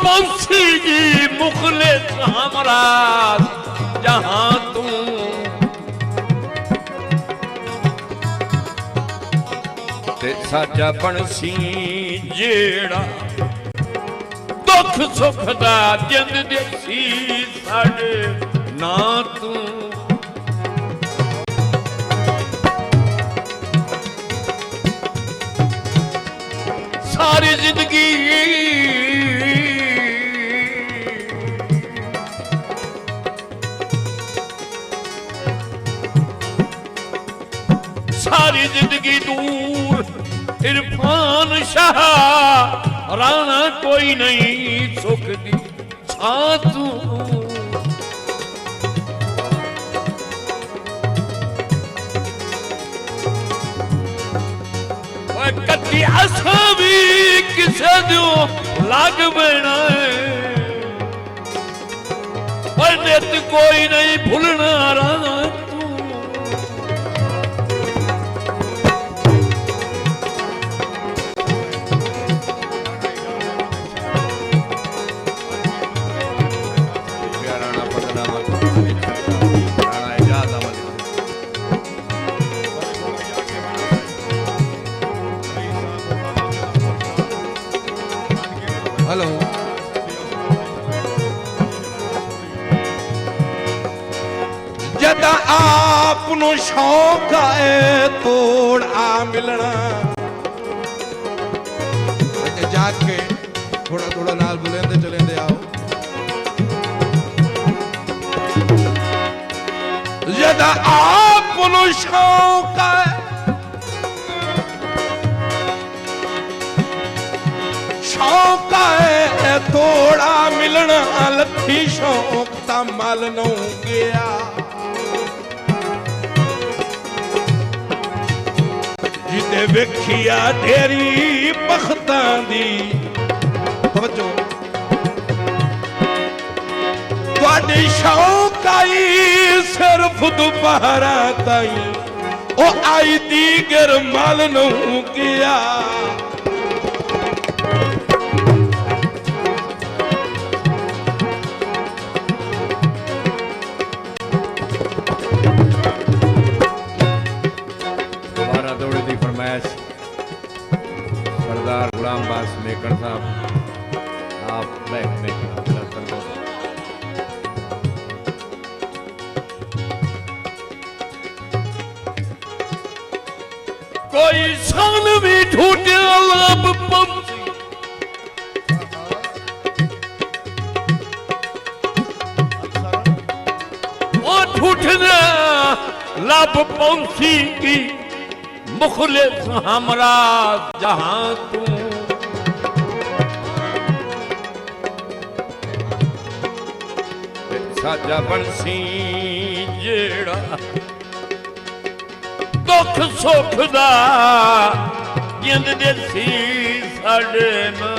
पहुंची मुखलिस हमरा जहां तू ते साजा बनसी जेड़ा दुख सुख दा जिंद देसी साडे ना तू सारी जिंदगी सारी जिंदगी दूर इरफान शाह राना कोई नहीं सुख दी तू कदी असा भी किसे दो लग बैना पर नित कोई नहीं भूलना राना हेलो जदा आप नु शौक है तोड़ आ मिलना जाके थोड़ा थोड़ा नाल बुलेंदे चलेंदे आओ जदा आप नु शौक है शौक है थोड़ा मिलना लथी शौक ता मल नौ गया जिते वेखिया तेरी बख्तां दी तवज्जो तुहाडी शौक आई सिर्फ दोपहरा ताई ओ आई दीगर मल नौ गया सरदार गुलाम बास मेकर साहब आप में कर दो कोई सान भी ठूटे लब पहुंची वो ठूठना लब पहुंची की मुखलिस हमरा जहां तू साजा बनसी जेड़ा दुख सुख दा जिंद देसी साडे ना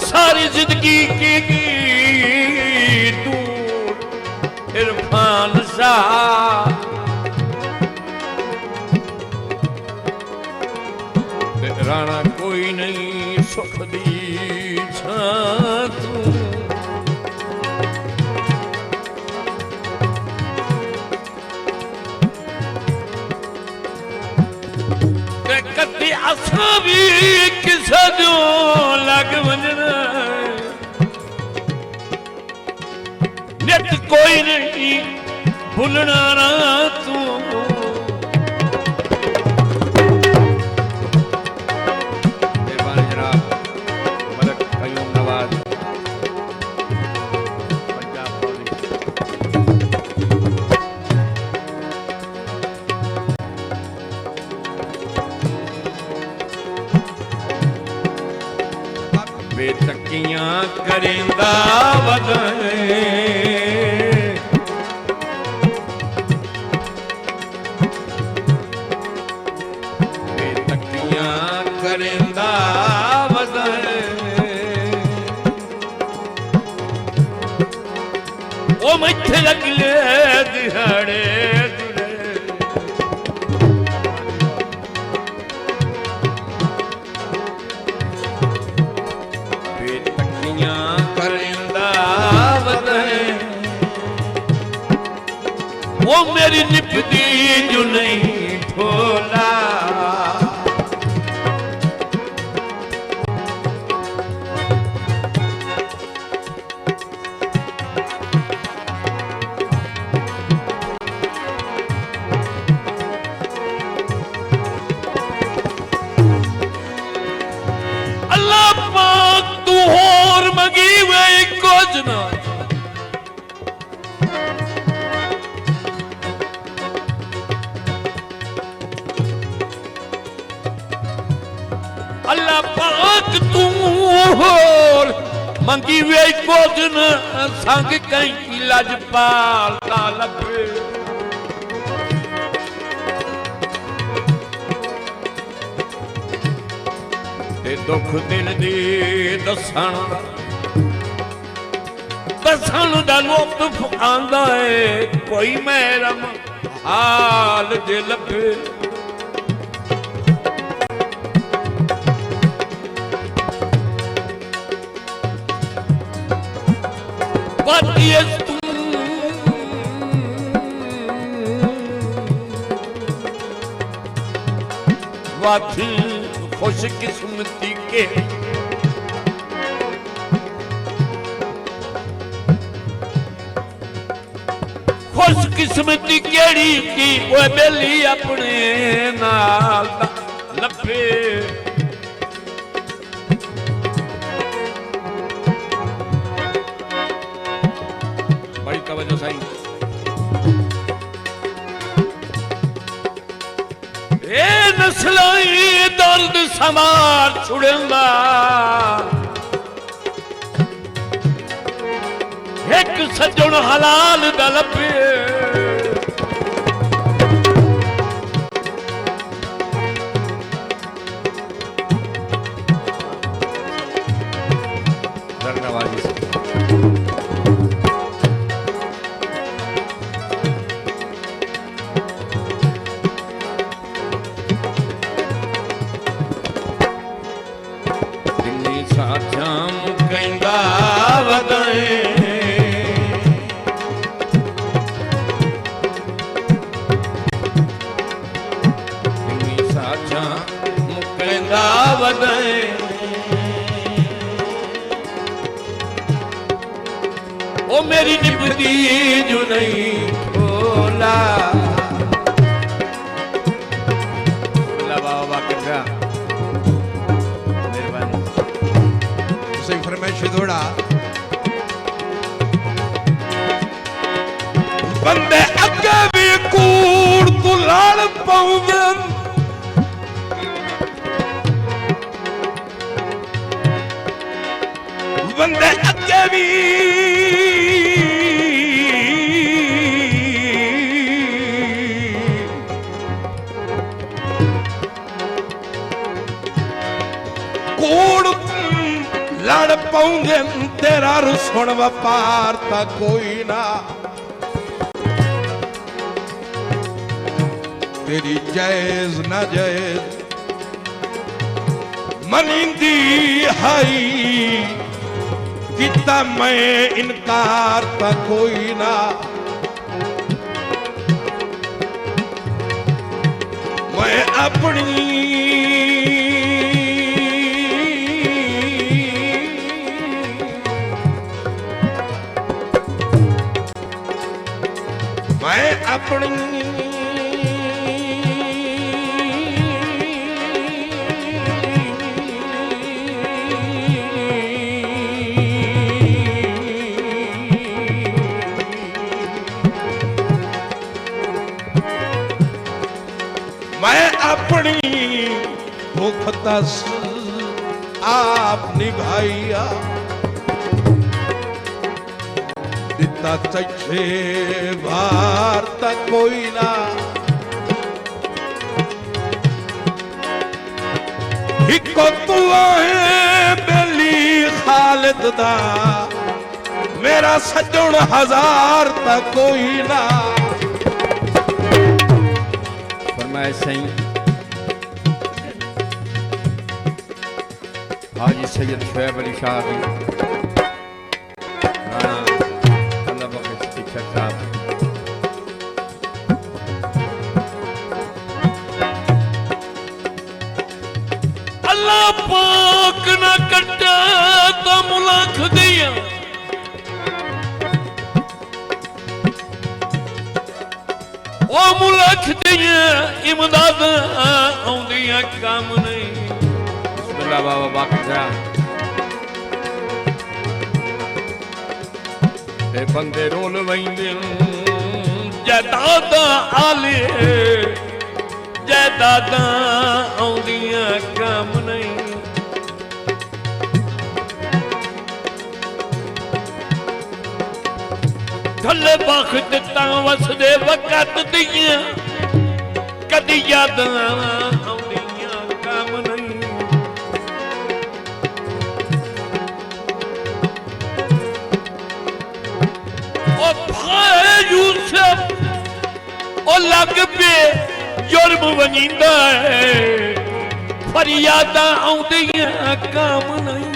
सारी जिंदगी की इरफान शाह राणा कोई नहीं सुख दी तू कदी असा भी किसे जो लग वजना नित कोई नहीं भूलना ना तू मेहरबानी जनाब मलक कयूम नवाज पंजाब बेतकियां करेंदा वदने करेंदा वदने ओ मिथे लगले दिहाड़े मेरी निपदी जो नहीं ढोला। अल्लाह पाक तू होर मंगी वे कुछ ना। अल्लाह पाक तू होर मंगी वे कुछ ना। संग कहीं लजपाल ना लगे। दुख दिल दी दसन दा लुत्फ आंदा है। कोई मेरा हाल दे लगे। वाथी खुश किस्मती के खुश किस्मती केड़ी की वो बेली अपने नाल लपे। बड़ी तवज्जो साईं। ए नस्लाई दर्द समार छुड़ेंदा। एक सज्जन हलाल दा लभे। ओ मेरी निपदी जो नहीं ढोला। बाबा कितना मेहरबानी। उसे फरमाइश थोड़ा बंदे अगे भी कूड़ तू लाड़ पाऊंगे। बंदे अगे भी कूड़ लड़ पाऊंगे। तेरा रुसण व्यापार ता कोई ना। तेरी जायज ना जायज मनिंदी हाई किता मैं इनकार ता कोई ना। मैं अपनी मैं अपनी भूख तस आप निभाइया। दिता चचे भार तक कोई ना। हिको तू है बेली खालिद दा। मेरा सज्जन हजार तक कोई ना। फरमाए सही हाजी सैयद शोएब अली शाह जी राणा अल्लाह बख्श शिक्षक साहब बख दिया इमदाद आउंदियां काम नहीं। बिस्मिल्लाह बाबा बाकी ते बंदे रोल वैंदे जायदाद आले जायदाद आउंदियां काम नहीं। थले बख्त तां वसदे वक़्त दियां कदी यादां आउंदियां काम नहीं। ओ भाई यूसुफ ओ लग पे जुर्म वनींदा है फरियादां आउंदियां काम नहीं।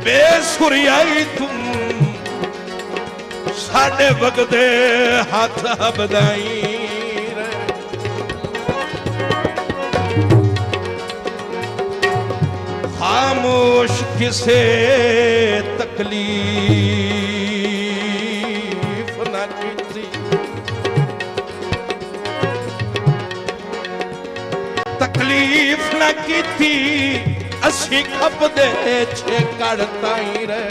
बेसुरियाई तुम साडे वगदे हाथ बधाई खामोश किसे तकलीफ ना कीती तकलीफ ना कीती असी खपदे छे कड़ताई रे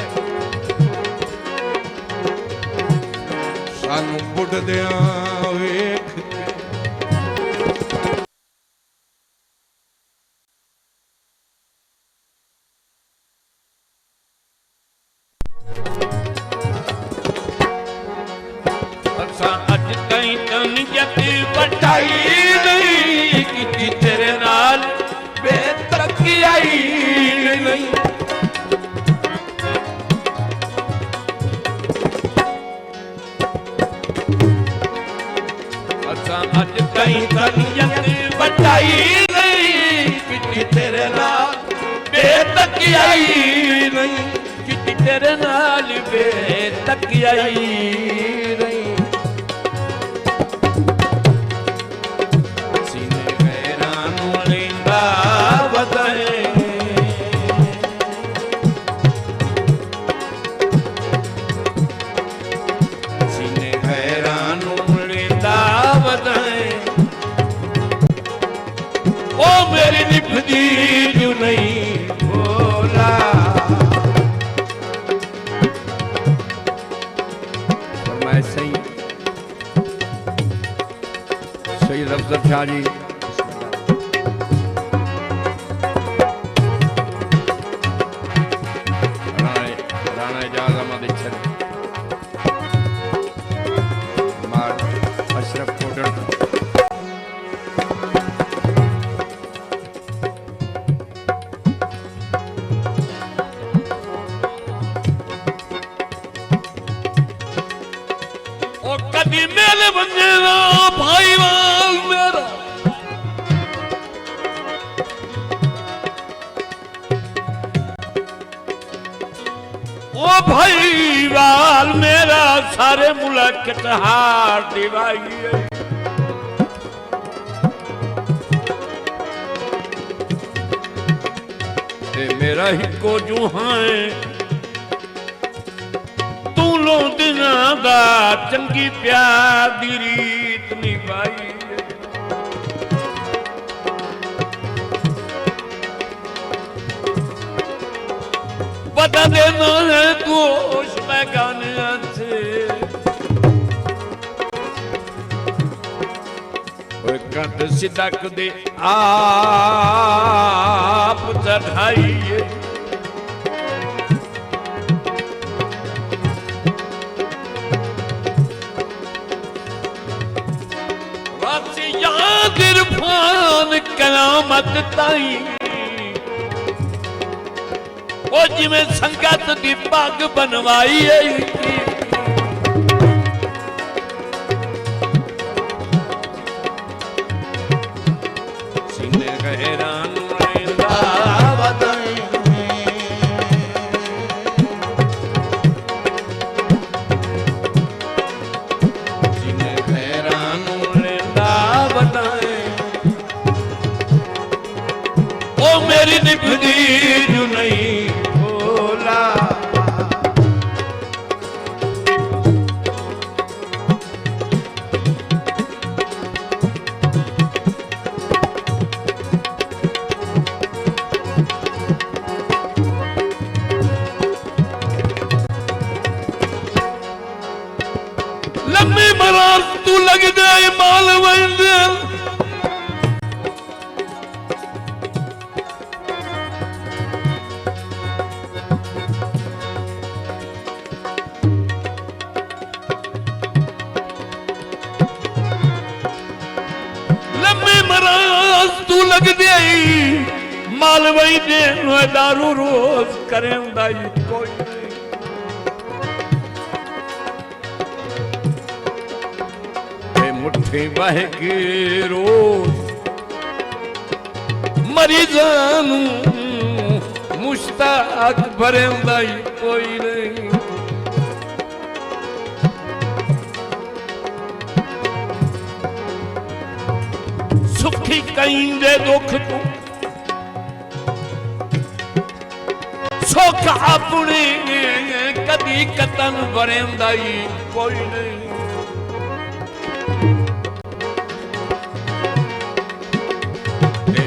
सानू बुढ़दियां वेख असा अज कई तन जत वटाई नहीं की तेरे नाल बेतरक्की आई नहीं। असा अज कई तनियत वटाई नहीं कि तेरे नाल बेतरक्की आई नहीं कि तेरे नाल बेतरक्की आई नहीं। सीने गैरां नूं लैंदा वधाए सीने गैरां नूं लैंदा वधाए ओ मेरी निभदी जो नहीं भोला। फरमाए सही अफजल शाह जी राणा एजाज अहमद इच्छन अशरफ कोटड़ भाई वाल मेरा सारे मुल्क हार दिवाई ते मेरा ही को जुहां तू लो दिना दा चंगी प्यार दी रीत निभाई पता देना है दोष मैं गाने से कंठ सिदक दे आप चढ़ाइए याद इरफान कयामत ताई ओ जिमें संगत दी पग बनवाई है सीने गहरान मेरी निभदी जो नहीं भोला लम्बी मरार तू लग जाए माल वंद तू लग दे मालवई दे दारू रोज करें कोई नहीं मुट्ठी बह के रोज मरीजानू मुश्ताक भरें कोई नहीं सुखी कहीं दे दुख तू सुख अपने कदी कतन बरेंदा कोई नहीं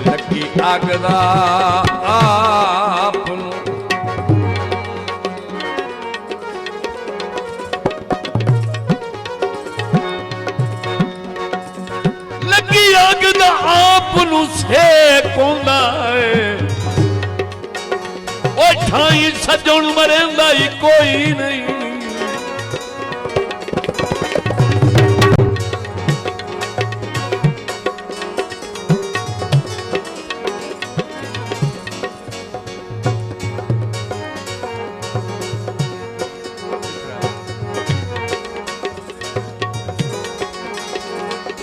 लगी आगदा आप अगदा आप से कोंदा है ओ ठाई सजन मरेंदा ही कोई नहीं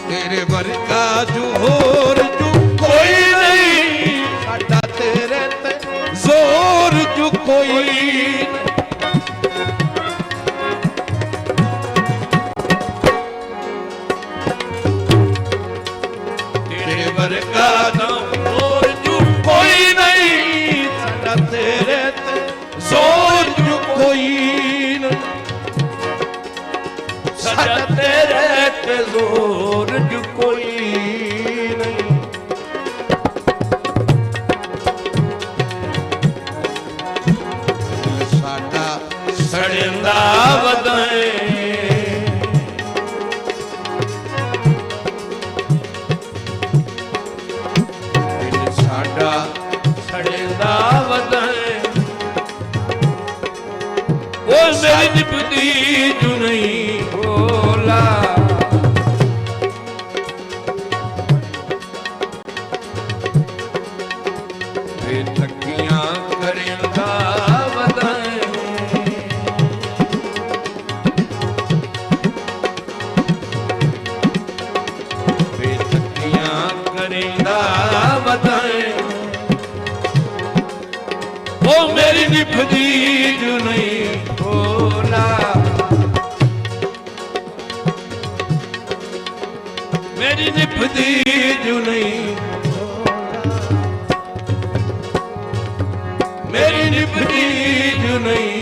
तेरे वर्गा जो होर जो कोई नहीं साडा तेरे ते जोर जो कोई तेरे वर्गा जो होर जो कोई नहीं साडा तेरे ते जोर जो कोई नहीं साडा तेरे ते जोर जो कोई नहीं साडा सड़िंदा वधाए साडा सड़िंदा वधाए ओ मेरी निभदी जो नहीं भोला थकियां करेंदा वधाए थकियां करेंदा वधाए ओ मेरी निभदी जो नहीं मेरी निभदी जू नहीं मेरी निभदी जू नहीं